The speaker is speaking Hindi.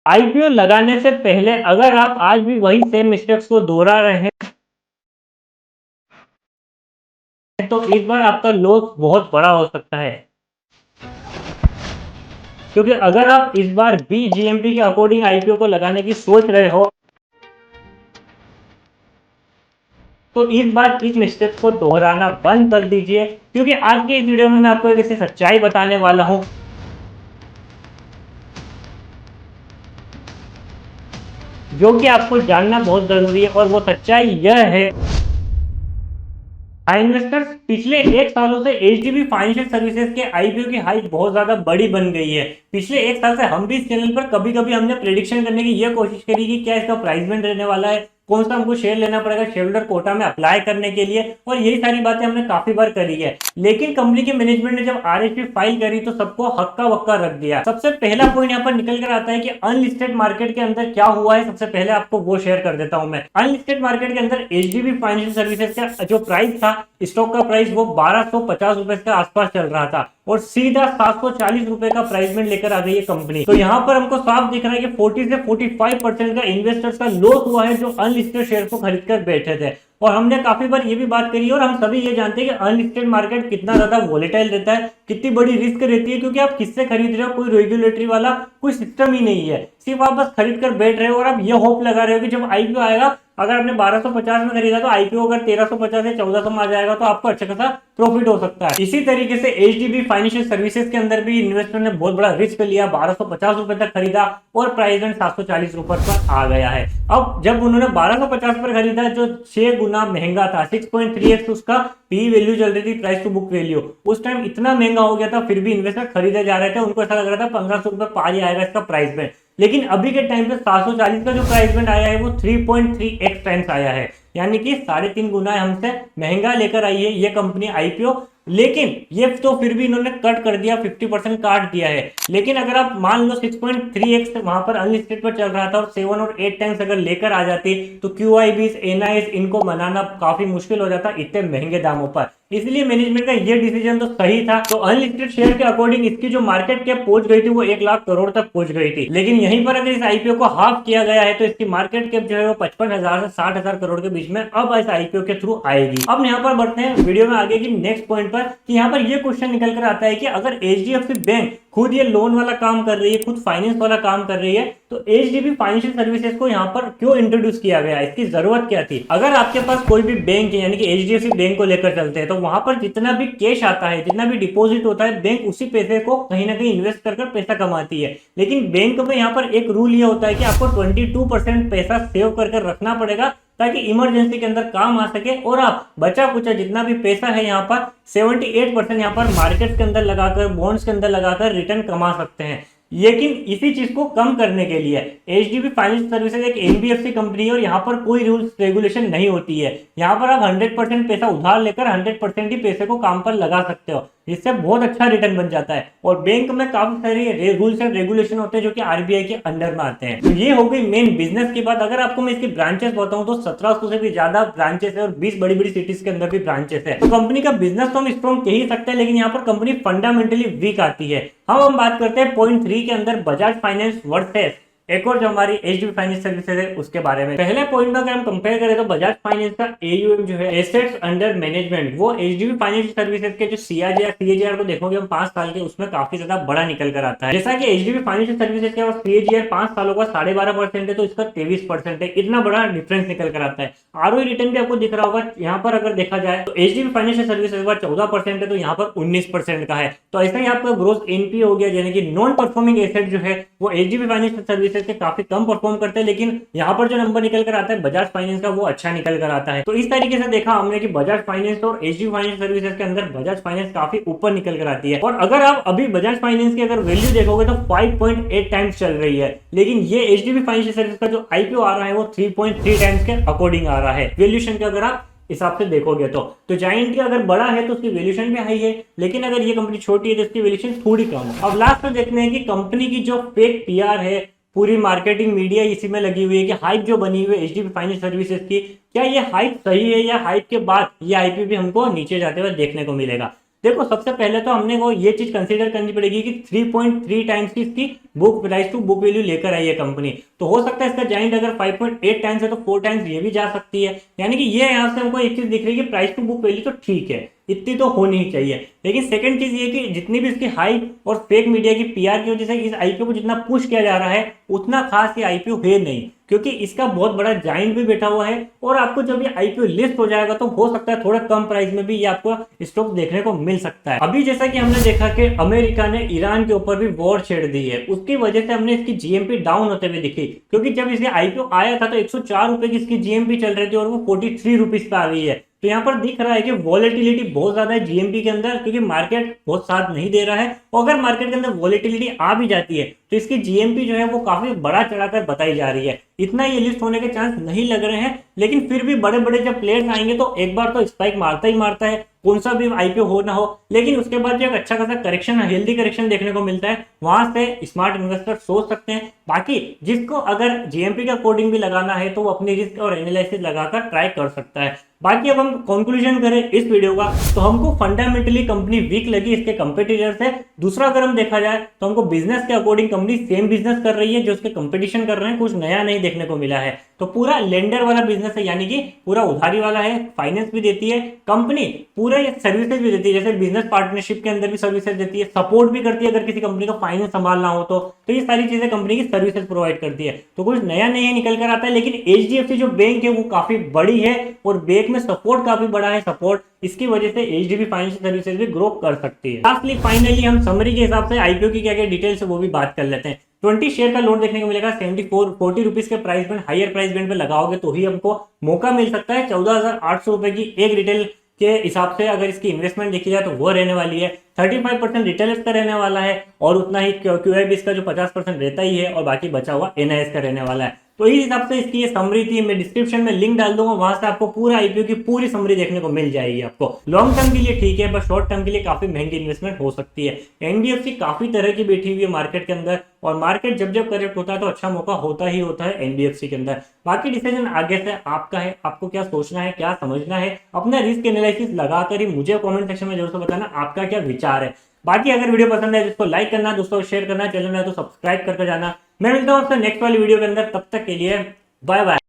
आईपीओ लगाने से पहले अगर आप आज भी वही सेम मिस्टेक्स को दोहरा रहे हैं तो इस बार आपका लॉस बहुत बड़ा हो सकता है, क्योंकि अगर आप इस बार बीजीएमपी के अकॉर्डिंग आईपीओ को लगाने की सोच रहे हो तो इस बार इस मिस्टेक को दोहराना बंद कर दीजिए, क्योंकि आज के इस वीडियो में मैं आपको एक ऐसी सच्चाई बताने वाला हूं जो कि आपको जानना बहुत जरूरी है। और वो सच्चाई यह है, इन्वेस्टर्स पिछले एक सालों से एचडीबी फाइनेंशियल सर्विसेज के आईपीओ की हाइट बहुत ज्यादा बड़ी बन गई है। पिछले एक साल से हम भी इस चैनल पर कभी कभी हमने प्रेडिक्शन करने की यह कोशिश करी कि क्या इसका प्राइस बैंड रहने वाला है, कौन सा हमको शेयर लेना पड़ेगा शेयर होल्डर कोटा में अप्लाई करने के लिए, और यही सारी बातें हमने काफी बार करी है। लेकिन कंपनी के मैनेजमेंट ने जब आरएसपी फाइल करी तो सबको हक्का बक्का रख दिया। सबसे पहला पॉइंट यहाँ पर निकल कर आता है कि अनलिस्टेड मार्केट के अंदर क्या हुआ है। सबसे पहले आपको वो शेयर कर देता हूं मैं। अनलिस्टेड मार्केट के अंदर एचडीबी फाइनेंशियल सर्विसेज का जो प्राइस था, स्टॉक का प्राइस, वो 1250 रुपए के आसपास चल रहा था और सीधा 740 रुपए का प्राइस में लेकर आ गई है कंपनी। तो यहाँ पर हमको साफ दिख रहा है कि 40 से 45% का इन्वेस्टर्स का लॉस हुआ है जो अनलिस्टेड शेयर को खरीद कर बैठे थे। और हमने काफी बार ये भी बात करी है और हम सभी ये जानते हैं कि अनलिस्टेड मार्केट कितना ज्यादा वोलेटाइल रहता है, कितनी बड़ी रिस्क रहती है, क्योंकि आप किससे खरीद रहे हो, कोई रेगुलेटरी वाला कोई सिस्टम ही नहीं है। सिर्फ आप बस खरीद कर बैठ रहे हो और आप ये होप लगा रहे हो कि जब आईपीओ आएगा, अगर आपने 1250 में खरीदा तो आईपीओ अगर 1350 या 1400 में आ जाएगा तो आपको अच्छा खासा प्रॉफिट हो सकता है। इसी तरीके से एचडीबी फाइनेंशियल सर्विसेज के अंदर भी इन्वेस्टर ने बहुत बड़ा रिस्क लिया, 1250 रुपए तक खरीदा और प्राइस में 740 रुपए पर आ गया है। अब जब उन्होंने 1250 पर खरीदा जो 6 गुना महंगा था, 6.3x उसका पी वैल्यू चल रही थी, प्राइस टू बुक वैल्यू, उस टाइम इतना महंगा हो गया था, फिर भी इन्वेस्टर खरीदे जा रहे थे। उनको ऐसा लग रहा था 1500 रुपए पार ही आएगा इसका प्राइस में। लेकिन अभी के टाइम पे 740 का जो प्राइस बैंड आया है वो 3.3x टाइम्स आया है, यानी कि 3.5 गुना हमसे महंगा लेकर आई है ये कंपनी आईपीओ। लेकिन ये तो फिर भी इन्होंने कट कर दिया, 50% काट दिया है। लेकिन अगर आप मान लो 6.3x वहां पर अनलिस्टेड पर चल रहा था और 7 और 8 टाइम्स अगर लेकर आ जाती तो क्यूआईबीस एनआईएस इनको मनाना काफी मुश्किल हो जाता इतने महंगे दामों पर। इसलिए मैनेजमेंट का ये डिसीजन तो सही था। तो अनलिस्टेड शेयर के अकॉर्डिंग इसकी जो मार्केट कैप पहुंच गई थी वो 1 लाख करोड़ तक पहुंच गई थी। लेकिन यहीं पर अगर इस आईपीओ को हाफ किया गया है तो इसकी मार्केट कैप जो है वो 55,000 से 60,000 करोड़ के बीच में अब इस आईपीओ के थ्रू आएगी। अब यहाँ पर बढ़ते हैं वीडियो में आगे की नेक्स्ट पॉइंट पर, कि यहाँ पर ये क्वेश्चन निकल कर आता है कि अगर एचडीएफसी बैंक खुद ये लोन वाला काम कर रही है, खुद फाइनेंस वाला काम कर रही है, तो एचडीबी फाइनेंशियल सर्विसेज को यहाँ पर क्यों इंट्रोड्यूस किया गया, इसकी जरूरत क्या थी। अगर आपके पास कोई भी बैंक है, यानी कि एचडीएफसी बैंक को लेकर चलते हैं, तो वहां पर जितना भी कैश आता है, जितना भी डिपॉजिट होता है, बैंक उसी पैसे को कहीं ना कहीं इन्वेस्ट कर पैसा कमाती है। लेकिन बैंक में यहाँ पर एक रूल ये होता है कि आपको 22% पैसा सेव कर रखना पड़ेगा ताकि इमरजेंसी के अंदर काम आ सके, और आप बचा कुचा जितना भी पैसा है यहाँ पर 78% यहाँ पर मार्केट के अंदर लगाकर, बॉन्ड्स के अंदर लगाकर रिटर्न कमा सकते हैं। लेकिन इसी चीज को कम करने के लिए एचडीबी फाइनेंशियल सर्विसेज एक एनबीएफसी कंपनी है और यहाँ पर कोई रूल्स रेगुलेशन नहीं होती है। यहाँ पर आप 100% पैसा उधार लेकर 100% ही पैसे को काम पर लगा सकते हो, जिससे बहुत अच्छा रिटर्न बन जाता है। और बैंक में काफी सारे रूल्स एंड रेगुलेशन होते हैं जो कि आरबीआई के अंडर में आते हैं। तो ये हो गई मेन बिजनेस की बात। अगर आपको मैं इसकी ब्रांचेस बताऊं तो 1700 से भी ज्यादा ब्रांचेस है और 20 बड़ी बड़ी सिटीज के अंदर भी ब्रांचेस है। तो कंपनी का बिजनेस तो हम स्ट्रॉन्ग कह ही सकते हैं, लेकिन यहाँ पर कंपनी फंडामेंटली वीक आती है। हम बात करते हैं पॉइंट 3 के अंदर बजाज फाइनेंस वर्सेस एक और जो हमारी एचडीबी फाइनेंस सर्विसेज है उसके बारे में। पहले पॉइंट में अगर हम कंपेयर करें तो बजाज फाइनेंस का एयूएम जो है, एसेट्स अंडर मैनेजमेंट, वो एचडीबी फाइनेंस सर्विसेज के जो सीएजीआर को देखोगे हम 5 साल के, उसमें काफी ज्यादा बड़ा निकल कर आता है। जैसा कि एचडीबी फाइनेंस सर्विसेज के सीएजीआर 5 सालों का 12.5% है तो इसका 23% है। इतना बड़ा डिफरेंस निकल कर आता है। आरओई रिटर्न भी आपको दिख रहा होगा यहाँ पर, अगर देखा जाए तो एचडीबी फाइनेंशियल सर्विसेज का 14% है तो यहाँ पर 19% का है। तो ऐसा ही आपका ग्रोस एनपी हो गया, यानी कि नॉन परफॉर्मिंग एसेट जो है वो एचडीबी फाइनेंशियल सर्विसेज के काफी कम परफॉर्म करते हैं, लेकिन यहाँ पर जो नंबर निकल कर आता है बजाज फाइनेंस का वो अच्छा निकल कर आता है। तो इस तरीके से देखा हमने कि बजाज फाइनेंस और एचडीबी फाइनेंस सर्विसेज के अंदर बजाज फाइनेंस काफी ऊपर निकल कर आती है। और अगर आप अभी बजाज फाइनेंस की अगर वैल्यू देखोगे तो 5.8 टाइम्स चल रही है, लेकिन ये एचडीबी फाइनेंशियल सर्विसेज का जो आईपीओ आ रहा है वो 3.3 टाइम्स के अकॉर्डिंग आ रहा है वैल्यूएशन के, अगर आप हिसाब से देखोगे तो जायंट का अगर बड़ा है तो उसकी वैल्यूएशन भी हाई है, लेकिन अगर ये कंपनी छोटी है तो इसकी वैल्यूएशन थोड़ी कम है। अब लास्ट में देखते हैं कि कंपनी की जो फेक पीआर है, पूरी मार्केटिंग मीडिया इसी में लगी हुई है कि हाइप जो बनी हुई है एचडीबी फाइनेंस सर्विसेज की, क्या ये हाइप सही है या हाइप के बाद ये आईपी भी हमको नीचे जाते हुए देखने को मिलेगा। देखो सबसे पहले तो हमने वो ये चीज कंसीडर करनी पड़ेगी कि 3.3 टाइम्स की इसकी book price to book value लेकर आई है कंपनी। तो हो सकता है इसका जाइंट अगर 5.8 टाइम्स है तो 4 टाइम्स ये भी जा सकती है। यानी कि ये यहाँ से हमको एक चीज दिख रही है कि प्राइस टू बुक वैल्यू तो ठीक है, इतनी तो होनी ही चाहिए। लेकिन सेकंड चीज ये कि जितनी भी इसकी हाइप और फेक मीडिया की पीआर की वजह से इस आईपीओ को जितना पुश किया जा रहा है उतना खास ये आईपीओ है नहीं, क्योंकि इसका बहुत बड़ा जाइंट भी बैठा हुआ है। और आपको जब ये आईपीओ लिस्ट हो जाएगा तो हो सकता है थोड़ा कम प्राइस में भी ये आपको स्टॉक देखने को मिल सकता है। अभी जैसा कि हमने देखा कि अमेरिका ने ईरान के ऊपर भी वॉर छेड़ दी है, उसकी वजह से हमने इसकी जीएमपी डाउन होते हुए दिखी। क्योंकि जब इसके आईपीओ आया था तो 104 रुपए की इसकी जीएमपी चल रही थी और वो 43 रुपीज पे आ गई है। तो यहाँ पर दिख रहा है कि वॉलेटिलिटी बहुत ज्यादा है जीएमपी के अंदर, क्योंकि मार्केट बहुत साथ नहीं दे रहा है। और अगर मार्केट के अंदर वॉलेटिलिटी आ भी जाती है तो इसकी जीएमपी जो है वो काफी बड़ा चढ़ाकर बताई जा रही है। इतना ये लिस्ट होने के चांस नहीं लग रहे हैं, लेकिन फिर भी बड़े बड़े जब प्लेयर्स आएंगे तो एक बार तो स्पाइक मारता ही मारता है, कौन सा भी आईपीओ हो ना हो। लेकिन उसके बाद जो एक अच्छा खासा करेक्शन, हेल्दी करेक्शन देखने को मिलता है, वहां से स्मार्ट इन्वेस्टर सोच सकते हैं। बाकी जिसको अगर जीएमपी का कोडिंग भी लगाना है तो वो अपनी रिस्क और एनालिसिस लगाकर ट्राई कर सकता है। बाकी अब हम कंक्लूजन करें इस वीडियो का तो हमको फंडामेंटली कंपनी वीक लगी इसके कंपेटिटर से। दूसरा अगर हम देखा जाए तो हमको बिजनेस के अकॉर्डिंग कंपनी सेम बिजनेस कर रही है जो उसके कंपटीशन कर रहे हैं, कुछ नया नहीं देखने को मिला है। तो पूरा लेंडर वाला बिजनेस है, यानी कि पूरा उधारी वाला है, फाइनेंस भी देती है कंपनी, पूरा ये सर्विसेज भी देती है, जैसे बिजनेस पार्टनरशिप के अंदर भी सर्विसेज देती है, सपोर्ट भी करती है अगर किसी कंपनी को फाइनेंस संभालना हो तो ये सारी चीजें कंपनी की सर्विसेज प्रोवाइड करती है। तो कुछ नया नहीं निकल कर आता है। लेकिन एचडीएफसी जो बैंक है वो काफी बड़ी है और बैंक में सपोर्ट काफी बड़ा है, सपोर्ट इसकी वजह से एचडीबी फाइनेंशियल सर्विसेज भी ग्रो कर सकती है। लास्टली फाइनली हम समरी के हिसाब से आईपीओ की क्या क्या डिटेल्स है वो भी बात कर लेते हैं। 20 शेयर का लोड देखने को मिलेगा 40 रुपीज के price band, higher price band पे लगाओगे तो ही हमको मौका मिल सकता है 14,800 रुपए की एक रिटेल के हिसाब से अगर इसकी इन्वेस्टमेंट देखी जाए तो वो रहने वाली है। 35% रिटेलर्स का रहने वाला है और उतना ही क्यूआईबी का जो 50% रहता ही है और बाकी बचा हुआ एनआईएस का रहने वाला है। तो इस हिसाब से इसकी ये समरी थी। मैं डिस्क्रिप्शन में लिंक डाल दूंगा, वहां से आपको पूरा आईपीओ की पूरी समरी देखने को मिल जाएगी। आपको लॉन्ग टर्म के लिए ठीक है, बट शॉर्ट टर्म के लिए काफी महंगी इन्वेस्टमेंट हो सकती है। एनबीएफसी काफी तरह की बैठी हुई है मार्केट के अंदर और मार्केट जब जब करेक्ट होता है तो अच्छा मौका होता ही होता है एनबीएफसी के अंदर। बाकी डिसीजन आगे से आपका है, आपको क्या सोचना है, क्या समझना है, अपना रिस्क एनालिसिस लगाकर ही मुझे कमेंट सेक्शन में जरूर से बताना आपका क्या विचार है। बाकी अगर वीडियो पसंद है जिसको लाइक करना, दोस्तों को शेयर करना, चैनल में तो सब्सक्राइब करके जाना। मैं मिलता हूं आपसे नेक्स्ट वाली वीडियो के अंदर, तब तक के लिए बाय बाय।